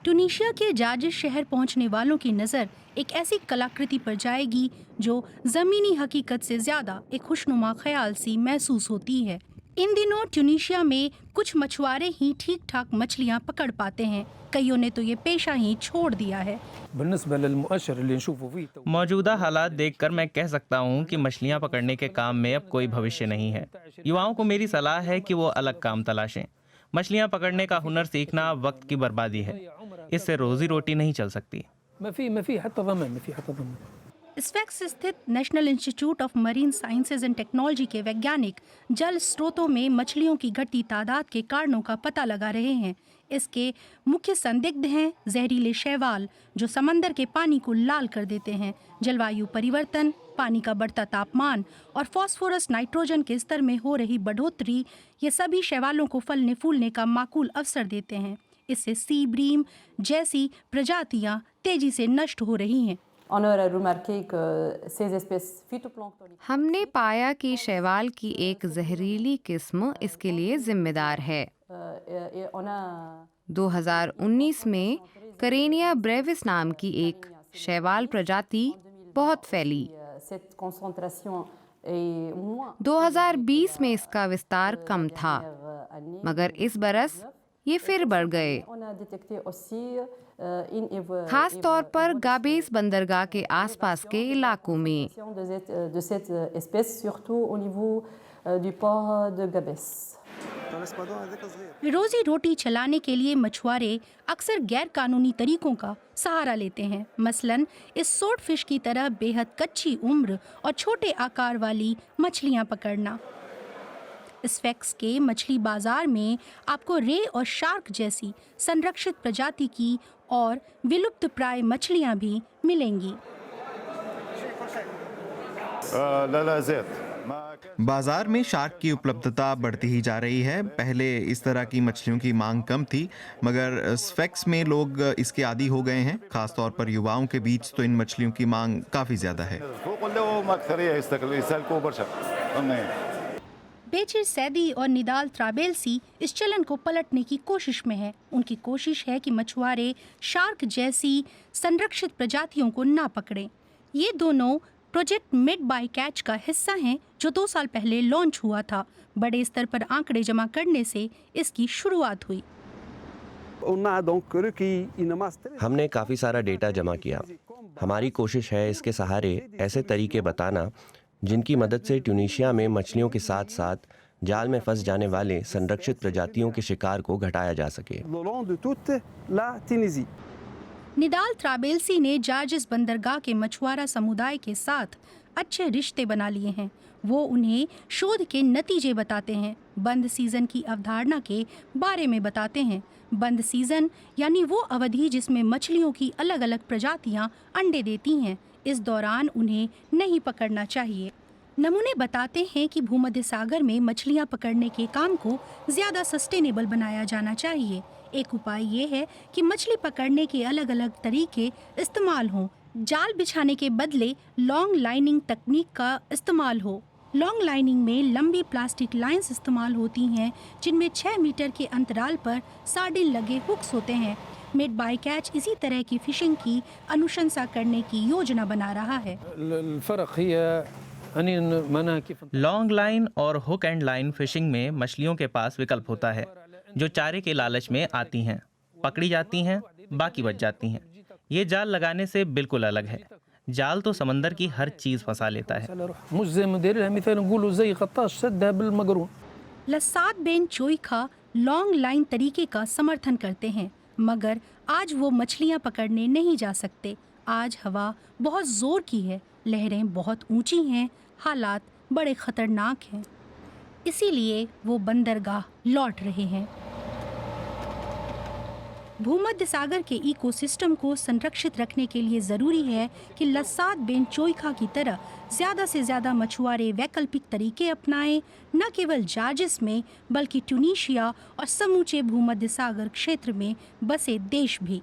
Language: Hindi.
ट्यूनीशिया के जार्जिस शहर पहुंचने वालों की नज़र एक ऐसी कलाकृति पर जाएगी जो ज़मीनी हकीकत से ज़्यादा एक खुशनुमा ख्याल सी महसूस होती है। इन दिनों ट्यूनीशिया में कुछ मछुआरे ही ठीक ठाक मछलियां पकड़ पाते हैं, कईयों ने तो ये पेशा ही छोड़ दिया है। मौजूदा हालात देखकर मैं कह सकता हूँ कि मछलियाँ पकड़ने के काम में अब कोई भविष्य नहीं है। युवाओं को मेरी सलाह है कि वो अलग काम तलाशें। मछलियाँ पकड़ने का हुनर सीखना वक्त की बर्बादी है। इससे रोजी रोटी नहीं चल सकती। स्फैक्स स्थित national institute of marine sciences and technology के वैज्ञानिक जल स्रोतों में मछलियों की घटती तादाद के कारणों का पता लगा रहे हैं। इसके मुख्य संदिग्ध हैं जहरीले शैवाल जो समंदर के पानी को लाल कर देते हैं, जलवायु परिवर्तन, पानी का बढ़ता तापमान और फास्फोरस नाइट्रोजन के स्तर में हो रही बढ़ोतरी। ये सभी शैवालों को फलने फूलने का माकूल अवसर देते हैं। इससे सी ब्रीम जैसी प्रजातियां तेजी से नष्ट हो रही हैं। हमने पाया कि शैवाल की एक जहरीली किस्म इसके लिए जिम्मेदार है। 2019 में करेनिया ब्रेविस नाम की एक शैवाल प्रजाति बहुत फैली। 2020 में इसका विस्तार कम था, मगर इस बरस ये फिर बढ़ गए, खास तौर पर गाबेस बंदरगाह के आसपास के इलाकों में। रोजी रोटी चलाने के लिए मछुआरे अक्सर गैर कानूनी तरीकों का सहारा लेते हैं, मसलन इस सोट फिश की तरह बेहद कच्ची उम्र और छोटे आकार वाली मछलियां पकड़ना। स्फैक्स के मछली बाजार में आपको रे और शार्क जैसी संरक्षित प्रजाति की और विलुप्त प्राय मछलियां भी मिलेंगी। बाजार में शार्क की उपलब्धता बढ़ती ही जा रही है। पहले इस तरह की मछलियों की मांग कम थी, मगर स्फैक्स में लोग इसके आदी हो गए हैं। खास तौर पर युवाओं के बीच तो इन मछलियों की मांग काफी ज्यादा है। बेचिर सैदी और निदाल त्राबेलसी इस चलन को पलटने की कोशिश में है। उनकी कोशिश है कि मछुआरे शार्क जैसी संरक्षित प्रजातियों को ना पकड़ें। ये दोनों प्रोजेक्ट मेड बाय कैच का हिस्सा हैं, जो 2 साल पहले लॉन्च हुआ था। बड़े स्तर पर आंकड़े जमा करने से इसकी शुरुआत हुई। हमने काफ़ी सारा डेटा जमा किया। हमारी कोशिश है इसके सहारे ऐसे तरीके बताना जिनकी मदद से ट्यूनीशिया में मछलियों के साथ साथ जाल में फंस जाने वाले संरक्षित प्रजातियों के शिकार को घटाया जा सके। निदाल त्राबेलसी ने जार्जिस बंदरगाह के मछुआरा समुदाय के साथ अच्छे रिश्ते बना लिए हैं। वो उन्हें शोध के नतीजे बताते हैं, बंद सीजन की अवधारणा के बारे में बताते हैं। बंद सीजन यानी वो अवधि जिसमें मछलियों की अलग अलग प्रजातियां अंडे देती हैं। इस दौरान उन्हें नहीं पकड़ना चाहिए। नमूने बताते हैं कि भूमध्य सागर में मछलियां पकड़ने के काम को ज्यादा सस्टेनेबल बनाया जाना चाहिए। एक उपाय ये है कि मछली पकड़ने के अलग अलग तरीके इस्तेमाल हों। जाल बिछाने के बदले लॉन्ग लाइनिंग तकनीक का इस्तेमाल हो। लॉन्ग लाइनिंग में लंबी प्लास्टिक लाइंस इस्तेमाल होती हैं, जिनमें 6 मीटर के अंतराल पर सार्डिन लगे हुक्स होते हैं। मेड बाय कैच इसी तरह की फिशिंग की अनुशंसा करने की योजना बना रहा है। लॉन्ग लाइन और हुक एंड लाइन फिशिंग में मछलियों के पास विकल्प होता है, जो चारे के लालच में आती हैं, पकड़ी जाती हैं, बाकी बच जाती हैं। ये जाल लगाने से बिल्कुल अलग है। जाल तो समंदर की हर चीज फंसा लेता है। लसाद बेन चोइखा लॉन्ग लाइन तरीके का समर्थन करते हैं, मगर आज वो मछलियां पकड़ने नहीं जा सकते। आज हवा बहुत जोर की है, लहरें बहुत ऊंची हैं, हालात बड़े खतरनाक हैं। इसीलिए वो बंदरगाह लौट रहे हैं। भूमध्य सागर के इकोसिस्टम को संरक्षित रखने के लिए जरूरी है कि लसाद बेन चोइखा की तरह ज्यादा से ज्यादा मछुआरे वैकल्पिक तरीके अपनाएं, न केवल जार्जिस में बल्कि ट्यूनीशिया और समूचे भूमध्य सागर क्षेत्र में बसे देश भी।